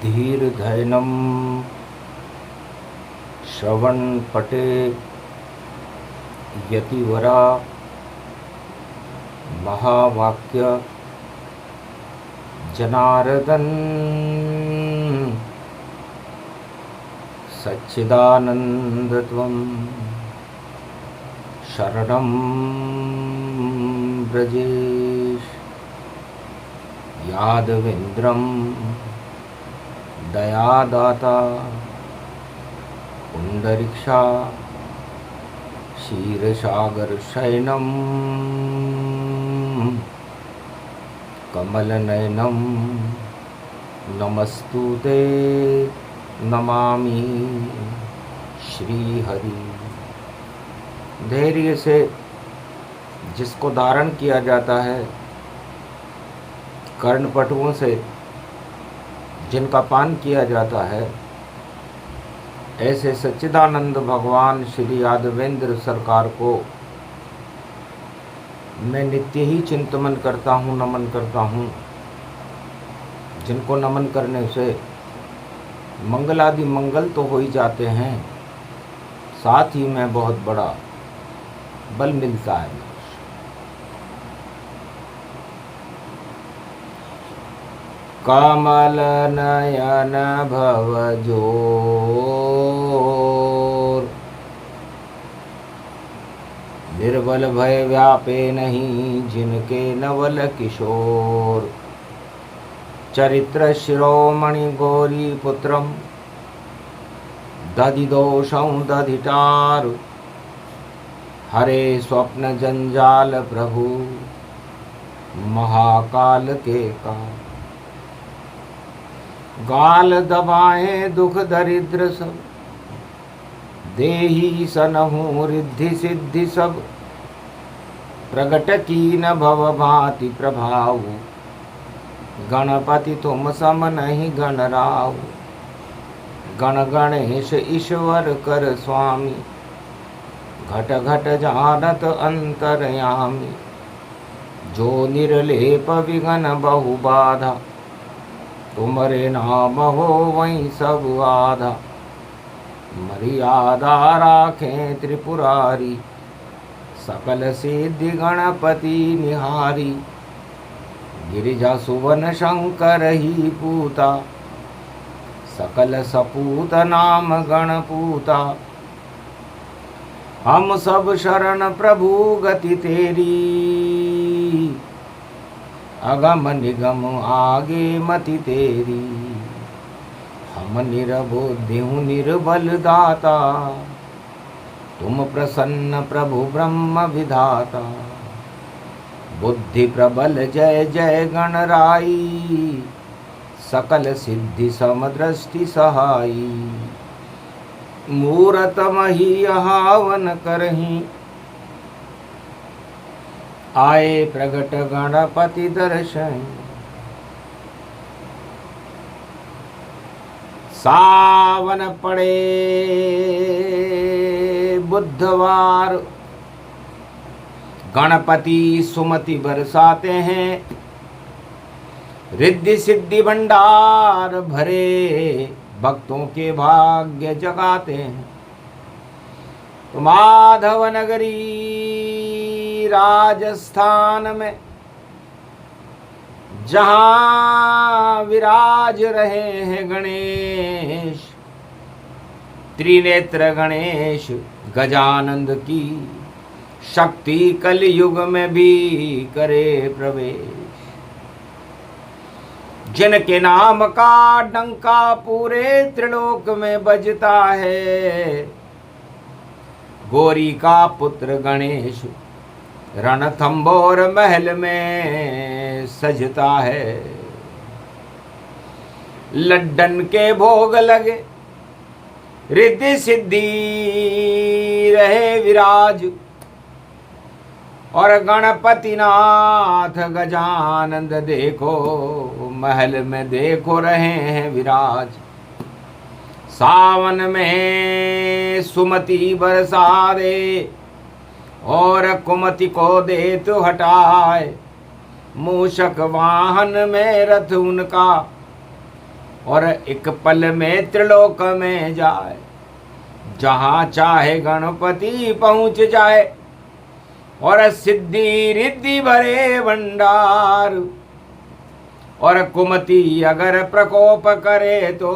धीर्धैनं श्रवणपटे यतिवरा महावाक्य जनार्दन सच्चिदानन्दत्वं शरणं ब्रजेश यादवेन्द्रं दयादाता पुंडरीक्षा क्षीरसागरशयनं कमलनयनं नमस्तुते नमामि श्रीहरि। धैर्य से जिसको धारण किया जाता है, कर्णपटुओं से जिनका पान किया जाता है, ऐसे सच्चिदानंद भगवान श्री यादवेंद्र सरकार को मैं नित्य ही चिंतन करता हूँ, नमन करता हूँ। जिनको नमन करने से मंगलादि मंगल तो हो ही जाते हैं, साथ ही में बहुत बड़ा बल मिलता है। कमल नयन भव जोर, निर्बल भय व्यापे नहीं जिनके नवल किशोर। चरित्र शिरोमणि गौरी पुत्रम दधि दोषं दधिटार। हरे स्वप्न जंजाल प्रभु महाकाल के का। गाल दबाए दुख दरिद्र सब, देही सनहु रिद्धि सिद्धि सब। प्रगट कीन भव भांति प्रभाव, गणपति तुम सम नहीं गणराव। गण गणेश ईश्वर कर स्वामी, घट घट जानत अंतरयामी। जो निर्लेप विघन बहु बाधा, तुमरे नाम हो वहीं सब आधा। मर्यादा राखें त्रिपुरारी, सकल सिद्धि गणपति निहारी। गिरिजा सुवन शंकर ही पूता, सकल सपूत नाम गणपूता। हम सब शरण प्रभु गति तेरी, अगम निगम आगे मति तेरी। हम निरबुद्धि हूँ निर्बल दाता, तुम प्रसन्न प्रभु ब्रह्म विधाता। बुद्धि प्रबल जय जय गणराई, सकल सिद्धि समदृष्टि सहाई। मूरत मही हावन करही, आए प्रगट गणपति दर्शन। सावन पड़े बुधवार, गणपति सुमति बरसाते हैं। रिद्धि सिद्धि भंडार भरे, भक्तों के भाग्य जगाते हैं। तो माधव नगरी राजस्थान में, जहां विराज रहे हैं गणेश। त्रिनेत्र गणेश गजानंद की, शक्ति कलयुग में भी करे प्रवेश। जिनके नाम का डंका पूरे त्रिलोक में बजता है, गौरी का पुत्र गणेश रणथंभौर महल में सजता है। लड्डन के भोग लगे, रिद्धि सिद्धि रहे विराज। और गणपति नाथ गजानंद देखो, महल में देखो रहे हैं विराज। सावन में सुमति बरसा दे, और कुमति को दे तो हटाए। मूषक वाहन में रथ उनका, और एक पल में त्रिलोक में जाए, जहाँ चाहे गणपति पहुँच जाए। और सिद्धि रिद्धि भरे भंडार, और कुमति अगर प्रकोप करे तो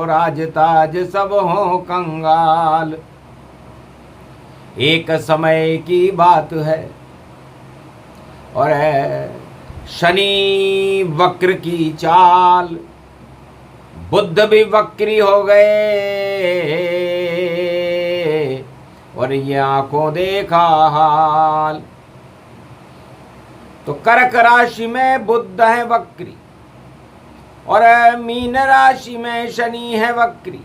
राजताज सब हो कंगाल। एक समय की बात है और शनि वक्र की चाल, बुद्ध भी वक्री हो गए और ये आंखों देखा हाल। तो कर्क राशि में बुद्ध है वक्री और मीन राशि में शनि है वक्री,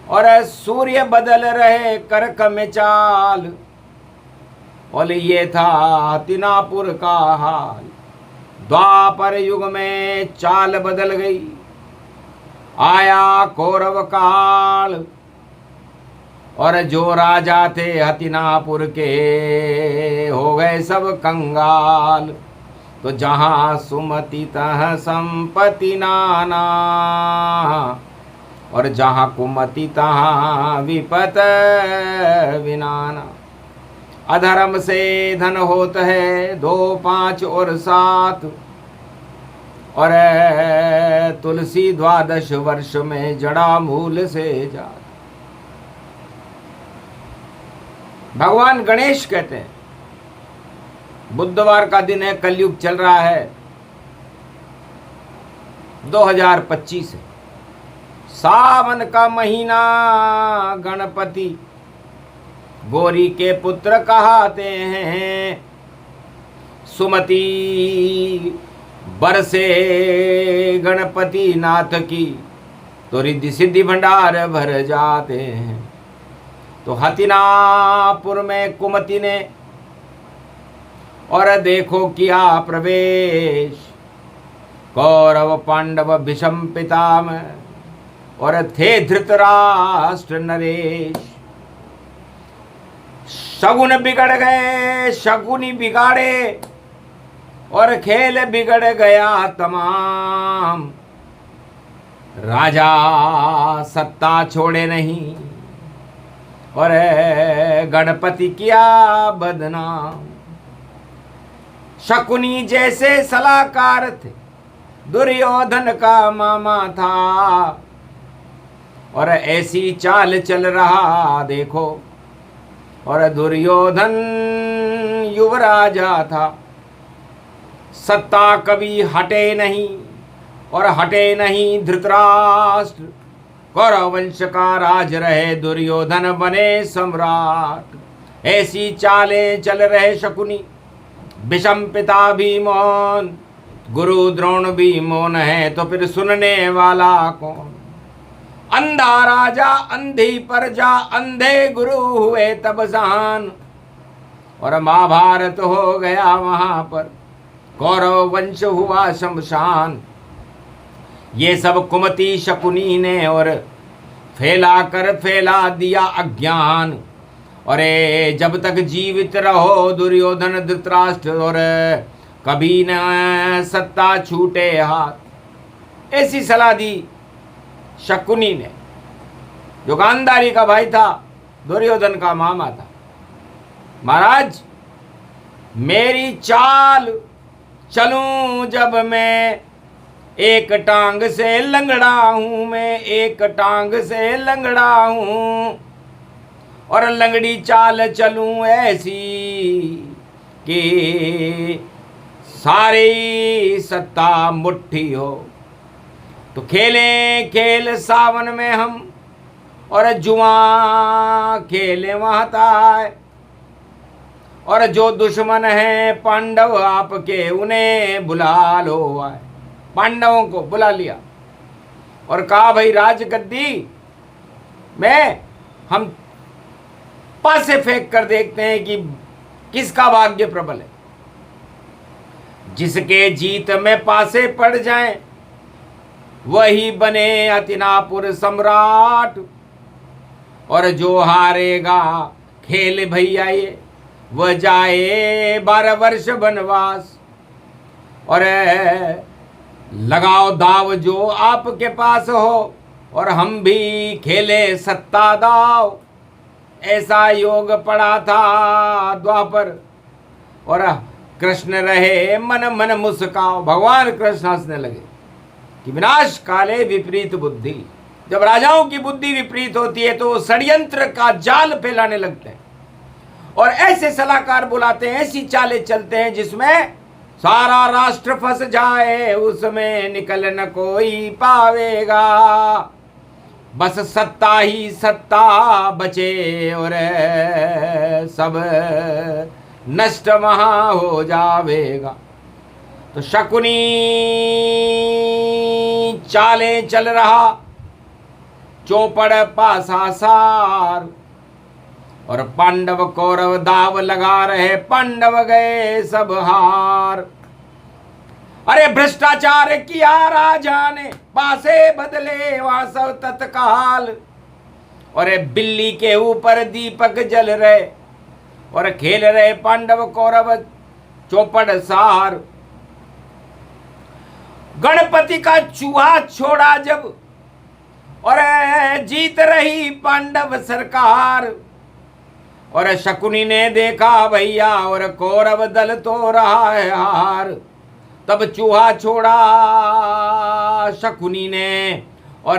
और सूर्य बदल रहे कर्क में चाल। और ये था हस्तिनापुर का हाल। द्वापर युग में चाल बदल गई, आया कौरव काल। और जो राजा थे हस्तिनापुर के हो गए सब कंगाल। तो जहाँ सुमति तह संपत्ति नाना, और जहाँ कुमति तहाँ विपत विनाना। अधर्म से धन होत है 2, 5 और 7, और तुलसी 12 वर्ष में जड़ा मूल से जात। भगवान गणेश कहते हैं, बुधवार का दिन है, कलयुग चल रहा है, 2025 है, सावन का महीना। गणपति गौरी के पुत्र कहते हैं, सुमति बरसे गणपति नाथ की, तो रिद्धि सिद्धि भंडार भर जाते हैं। तो हस्तिनापुर में कुमति ने और देखो किया प्रवेश, कौरव पांडव भीष्म पितामह और थे धृतराष्ट्र नरेश। शगुन बिगड़ गए, शकुनी बिगाड़े, और खेल बिगड़ गया तमाम। राजा सत्ता छोड़े नहीं और गणपति किया बदनाम। शकुनी जैसे सलाहकार थे, दुर्योधन का मामा था, और ऐसी चाल चल रहा देखो। और दुर्योधन युवराजा था, सत्ता कभी हटे नहीं और हटे नहीं धृतराष्ट्र। कौरव वंश का राज रहे, दुर्योधन बने सम्राट। ऐसी चालें चल रहे शकुनी, भीष्म पिता भी मौन, गुरु द्रोण भी मौन है, तो फिर सुनने वाला कौन। अंधा राजा अंधी प्रजा, अंधे गुरु हुए तब जान। और महाभारत हो गया वहां पर, कौरव वंश हुआ शमशान। ये सब कुमति शकुनी ने और फैला दिया अज्ञान। और जब तक जीवित रहो दुर्योधन धृतराष्ट्र, और कभी न सत्ता छूटे हाथ। ऐसी सलाह दी शकुनी ने, जो गांधारी का भाई था, दुर्योधन का मामा था। महाराज, मेरी चाल चलूं जब मैं, एक टांग से लंगड़ा हूं मैं, एक टांग से लंगड़ा हूं। और लंगड़ी चाल चलूं ऐसी कि सारी सत्ता मुट्ठी हो। तो खेलें खेल सावन में हम, और जुआ खेले महताए। और जो दुश्मन है पांडव आपके, उन्हें बुला लो आए। पांडवों को बुला लिया और कहा, भाई राजगद्दी में हम पासे फेंक कर देखते हैं कि किसका भाग्य प्रबल है। जिसके जीत में पासे पड़ जाएं, वही बने हस्तिनापुर सम्राट। और जो हारेगा खेल भैया ये, वह जाए 12 वर्ष वनवास। और लगाओ दाव जो आपके पास हो, और हम भी खेले सत्ता दाव। ऐसा योग पड़ा था द्वापर, और कृष्ण रहे मन मन मुस्काओ। भगवान कृष्ण हंसने लगे कि विनाश काले विपरीत बुद्धि। जब राजाओं की बुद्धि विपरीत होती है तो वो षड्यंत्र का जाल फैलाने लगते हैं, और ऐसे सलाहकार बुलाते हैं, ऐसी चालें चलते हैं जिसमें सारा राष्ट्र फंस जाए, उसमें निकल न कोई पावेगा। बस सत्ता ही सत्ता बचे, और सब नष्ट वहां हो जावेगा। तो शकुनी चालें चल रहा, चौपड़ पासा सार, और पांडव कौरव दाव लगा रहे, पांडव गए सब हार। अरे भ्रष्टाचार किया राजा ने, पासे बदले वहां सब तत्काल। और बिल्ली के ऊपर दीपक जल रहे, और खेल रहे पांडव कौरव चौपड़ सार। गणपति का चूहा छोड़ा जब, और जीत रही पांडव सरकार। और शकुनी ने देखा भैया, और कौरव दल तो रहा है हार। तब चूहा छोड़ा शकुनी ने, और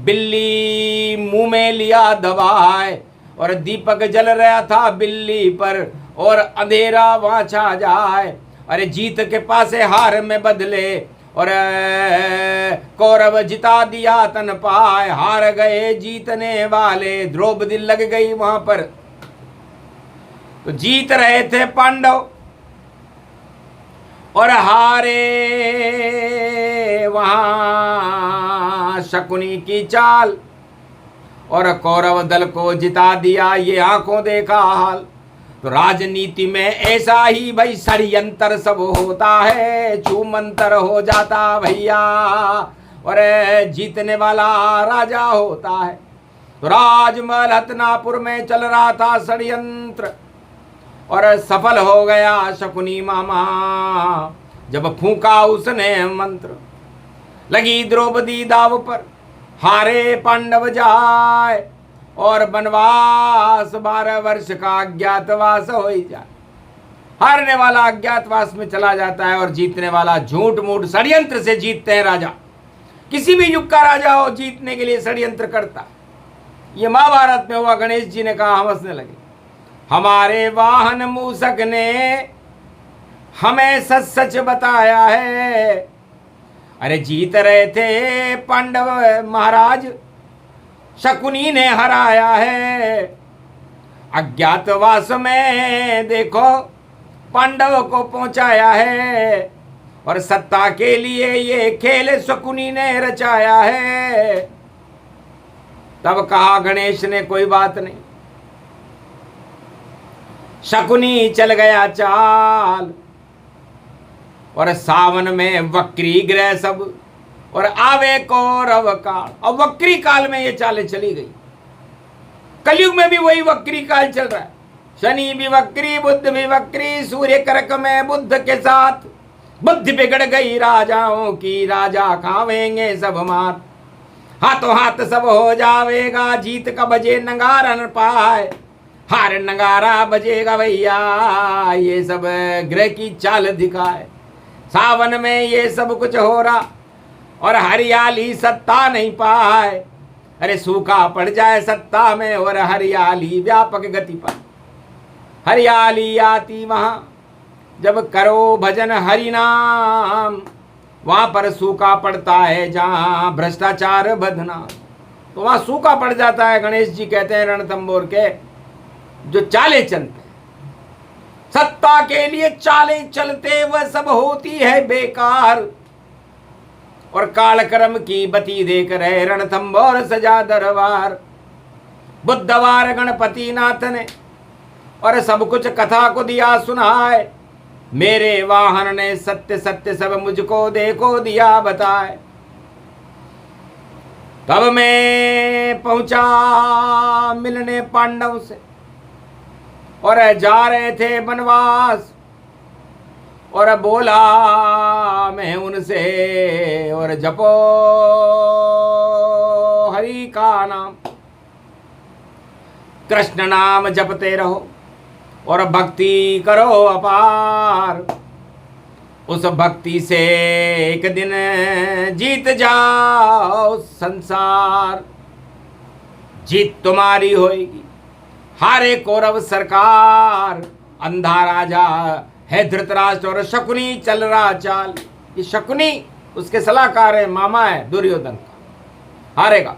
बिल्ली मुंह में लिया दबाए, और दीपक जल रहा था बिल्ली पर, और अंधेरा वहां छा जाए। अरे जीत के पासे हार में बदले, और कौरव जिता दिया तन पाए। हार गए जीतने वाले, द्रौपदी लग गई वहां पर। तो जीत रहे थे पांडव, और हारे वहां शकुनी की चाल, और कौरव दल को जिता दिया, ये आंखों देखा हाल। तो राजनीति में ऐसा ही भाई षड्यंत्र सब होता है, छूमंतर हो जाता भैया, और जीतने वाला राजा होता है। तो राजमहल हतनापुर में चल रहा था षड्यंत्र, और सफल हो गया शकुनी मामा जब फूंका उसने मंत्र। लगी द्रौपदी दाव पर, हारे पांडव जाए, और वनवास 12 वर्ष का अज्ञातवास हो ही जाए। हारने वाला अज्ञातवास में चला जाता है, और जीतने वाला झूठ मूठ षड्यंत्र से जीतते हैं राजा। किसी भी युग का राजा हो, जीतने के लिए षड्यंत्र करता है। ये महाभारत में हुआ। गणेश जी ने कहा, हम हंसने लगे। हमारे वाहन मूसक ने हमें सच सच बताया है। अरे जीत रहे थे पांडव महाराज, शकुनी ने हराया है। अज्ञातवास में देखो पांडव को पहुंचाया है, और सत्ता के लिए ये खेल शकुनी ने रचाया है। तब कहा गणेश ने, कोई बात नहीं। शकुनी चल गया चाल, और सावन में वक्री ग्रह सब, और आवे कौरव काल। और वक्री काल में ये चालें चली गई। कलयुग में भी वही वक्री काल चल रहा है। शनि भी वक्री, बुध भी वक्री, सूर्य कर्क में बुध के साथ। बुद्धि बिगड़ गई राजाओं की, राजा खावेंगे सब मात। हाथों हाथ सब हो जावेगा, जीत का बजे नगारा न पाए, हार नगारा बजेगा भैया। ये सब ग्रह की चाल दिखाए। सावन में ये सब कुछ हो रहा, और हरियाली सत्ता नहीं पाए। अरे सूखा पड़ जाए सत्ता में, और हरियाली व्यापक गति पाए। हरियाली आती वहां जब करो भजन हरि नाम, वहां पर सूखा पड़ता है जहां भ्रष्टाचार बदनाम। तो वहां सूखा पड़ जाता है। गणेश जी कहते हैं रणथंभौर के जो चालें चलते हैं, सत्ता के लिए चालें चलते वह सब होती है बेकार। और कालक्रम की बती देख रहे रणथंभौर सजा दरबार। बुधवार गणपति नाथ ने और सब कुछ कथा को दिया सुनाए। मेरे वाहन ने सत्य सत्य सब मुझको देखो दिया बताए। तब मैं पहुंचा मिलने पांडव से, और जा रहे थे वनवास। और बोला मैं उनसे और जपो हरि का नाम, कृष्ण नाम जपते रहो और भक्ति करो अपार। उस भक्ति से एक दिन जीत जाओ संसार, जीत तुम्हारी होएगी। हारे कौरव सरकार, अंधा राजा है धृतराष्ट्र और शकुनी चल रहा चाल। ये शकुनी उसके सलाहकार है, मामा है दुर्योधन का, हारेगा।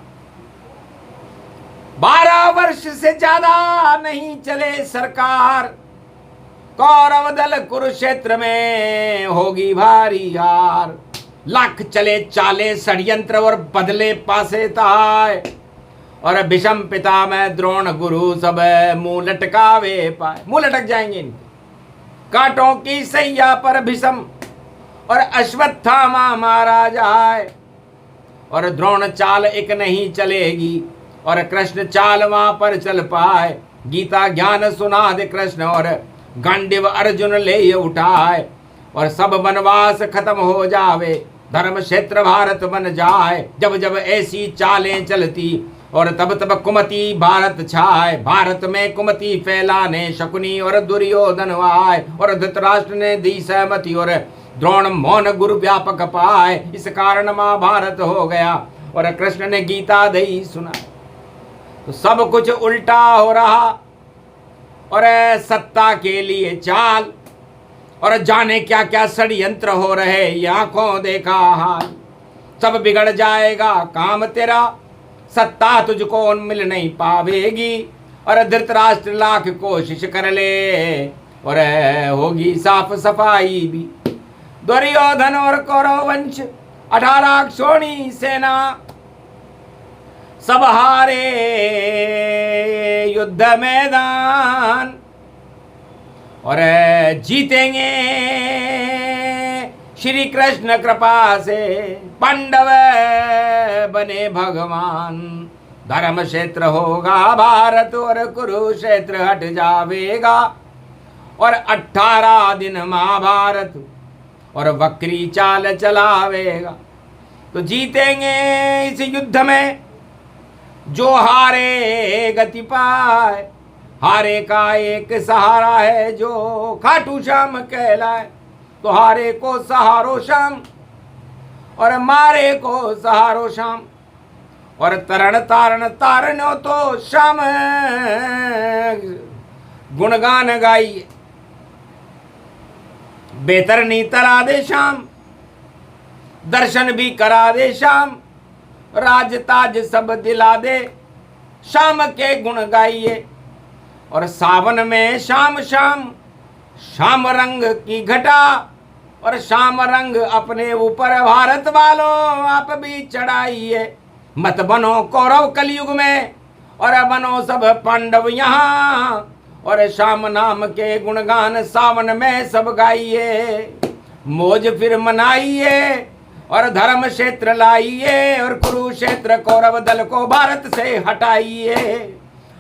12 वर्ष से ज्यादा नहीं चले सरकार, कौरव दल कुरुक्षेत्र में होगी भारी हार। लाख चले चाले षड्यंत्र और बदले पासे ताय, और भीष्म पिता में द्रोण गुरु सब मुंह लटकावे पाए। मुंह लटक जाएंगे इनके। कांटों की सैया पर भीष्म और अश्वत्थामा मारा जाए, और द्रोण चाल एक नहीं चलेगी और कृष्ण चाल वहां पर चल पाए। गीता ज्ञान सुना दे कृष्ण और गांडीव अर्जुन ले उठाए, और सब वनवास खत्म हो जावे, धर्म क्षेत्र भारत बन जाए। जब जब ऐसी चालें चलती और तब तब कुमति भारत छाए। भारत में कुमति फैलाने शकुनी और दुर्योधन आए, और धृतराष्ट्र ने दी सहमति और द्रोण मौन गुरु व्यापक पाए। इस कारण महाभारत हो गया और कृष्ण ने गीता दई सुना। तो सब कुछ उल्टा हो रहा और सत्ता के लिए चाल, और जाने क्या क्या षड्यंत्र हो रहे, ये आंखों देखा हाल। सब बिगड़ जाएगा काम तेरा, सत्ता तुझको मिल नहीं पावेगी, और धृतराष्ट्र लाख कोशिश कर ले और होगी साफ सफाई भी। दुर्योधन और कौरव वंश 18 क्षोणी सेना सब हारे युद्ध मैदान, और जीतेंगे श्री कृष्ण कृपा से, पांडव बने भगवान। धर्म क्षेत्र होगा भारत और कुरुक्षेत्र हट जावेगा, और 18 दिन महाभारत और वक्री चाल चलावेगा। तो जीतेंगे इस युद्ध में जो हारे गति पाए। हारे का एक सहारा है जो खाटू श्याम कहलाए। तो हारे को सहारो श्याम और मारे को सहारो श्याम, और तरण तारण तारनो तो श्याम। गुणगान गाइए, बेतरनी तरा दे श्याम, दर्शन भी करा दे श्याम, राज ताज सब दिला दे, श्याम के गुण गाइए। और सावन में शाम शाम श्याम रंग की घटा, और श्याम रंग अपने ऊपर भारत वालों आप भी चढ़ाइए। मत बनो कौरव कलयुग में और बनो सब पांडव यहाँ, और श्याम नाम के गुणगान सावन में सब गाइए। मौज फिर मनाइए और धर्म क्षेत्र लाइए, और कुरुक्षेत्र कौरव दल को भारत से हटाइए।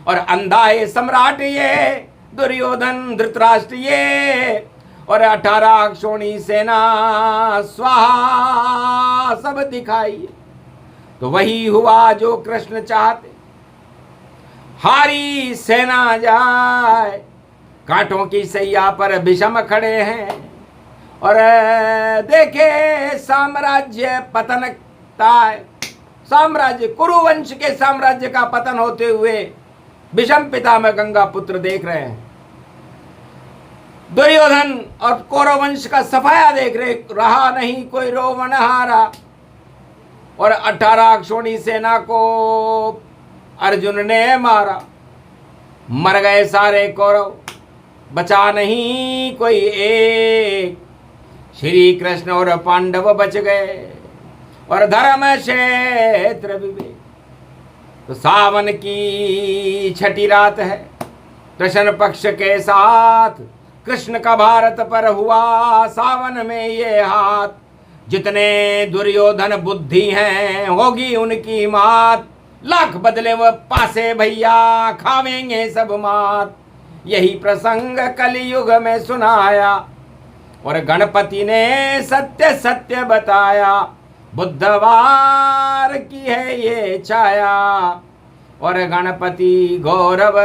और अंधा है सम्राट ये दुर्योधन धृतराष्ट्र ये, और 18 क्षोणी सेना स्वाहा सब दिखाइए। तो वही हुआ जो कृष्ण चाहते, हारी सेना जाए। कांटों की सैया पर भीष्म खड़े हैं, और देखे साम्राज्य पतनता है। साम्राज्य कुरुवंश के साम्राज्य का पतन होते हुए भीष्म पिता में गंगा पुत्र देख रहे हैं। दुर्योधन और कौरव वंश का सफाया देख रहे, रहा नहीं कोई रोवन हारा। और 18 क्षोणी सेना को अर्जुन ने मारा, मर गए सारे कौरव, बचा नहीं कोई एक। श्री कृष्ण और पांडव बच गए और धर्म क्षेत्र विवेक। तो सावन की छठी रात है, कृष्ण पक्ष के साथ कृष्ण का भारत पर हुआ सावन में ये हाथ। जितने दुर्योधन बुद्धि हैं होगी उनकी मात, लाख बदले वो पासे भैया खावेंगे सब मात। यही प्रसंग कलयुग में सुनाया, और गणपति ने सत्य सत्य बताया, बुधवार की है ये छाया। और गणपति गौरव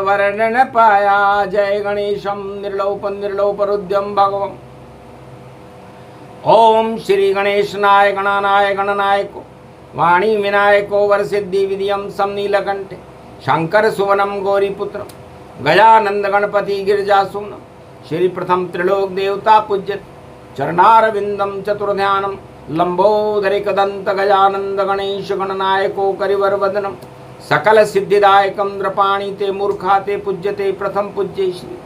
वर्णन पाया। जय गणेशम निर्लोपरुद्यम भगवम। ओम श्री गणेशनाय गणानाय गणनायको वाणी विनायको वरसिद्धि विधियम सम नीलकंठे शंकर सुवनम गौरीपुत्र गजानंद गणपति गिरिजासुमन। श्री प्रथम त्रिलोक देवता पूज्यत चरणारविंदम चतुर्ध्यानम लंबोदरिकदंत गजानंद गणेश गणनायको करिवर वदनम सकल सिद्धिदायकम नृपाणी ते मूर्खा ते पूज्यते प्रथम पूज्य श्री।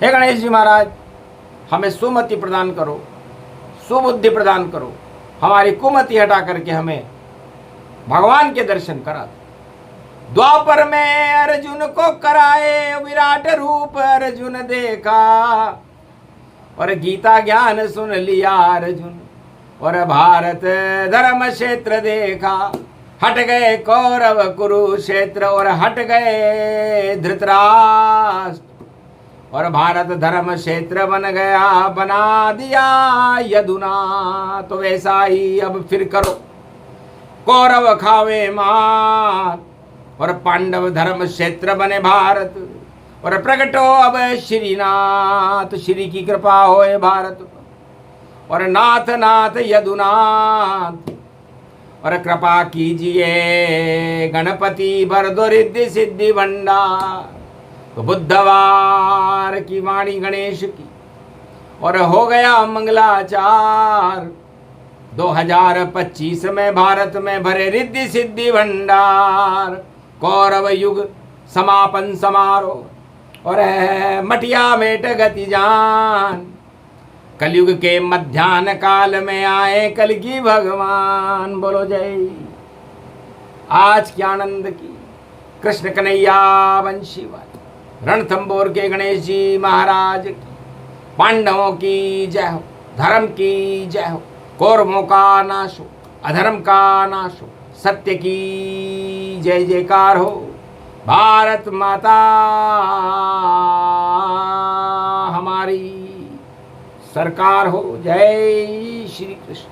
हे गणेश जी महाराज, हमें सुमति प्रदान करो, सुबुद्धि प्रदान करो, हमारी कुमति हटा करके हमें भगवान के दर्शन करा दो। द्वापर में अर्जुन को कराए विराट रूप अर्जुन देखा। और गीता ज्ञान सुन लिया अर्जुन और भारत धर्म क्षेत्र देखा। हट गए कौरव कुरुक्षेत्र और हट गए धृतराष्ट्र और भारत धर्म क्षेत्र बन गया, बना दिया यदुना। तो वैसा ही अब फिर करो, कौरव खावे मार और पांडव धर्म क्षेत्र बने भारत। और प्रगटो अब श्रीनाथ, श्री की कृपा होए भारत पर। और नाथ नाथ यदुनाथ और कृपा कीजिए गणपति भर दो रिद्धि सिद्धि भंडार। तो बुधवार की वाणी गणेश की और हो गया मंगलाचार। 2025 में भारत में भरे रिद्धि सिद्धि भंडार। कौरव युग समापन समारोह और मटिया मेट गति जान। कलयुग के मध्याह्न काल में आए कल की भगवान। बोलो जय। आज के आनंद की कृष्ण कन्हैया वंशी वाली रणथंबोर के गणेश जी महाराज की, पांडवों की जय हो, धर्म की जय हो, कौरवों का नाश हो, अधर्म का नाश हो, सत्य की जय जयकार हो। भारत माता हमारी सरकार हो। जय श्री कृष्ण।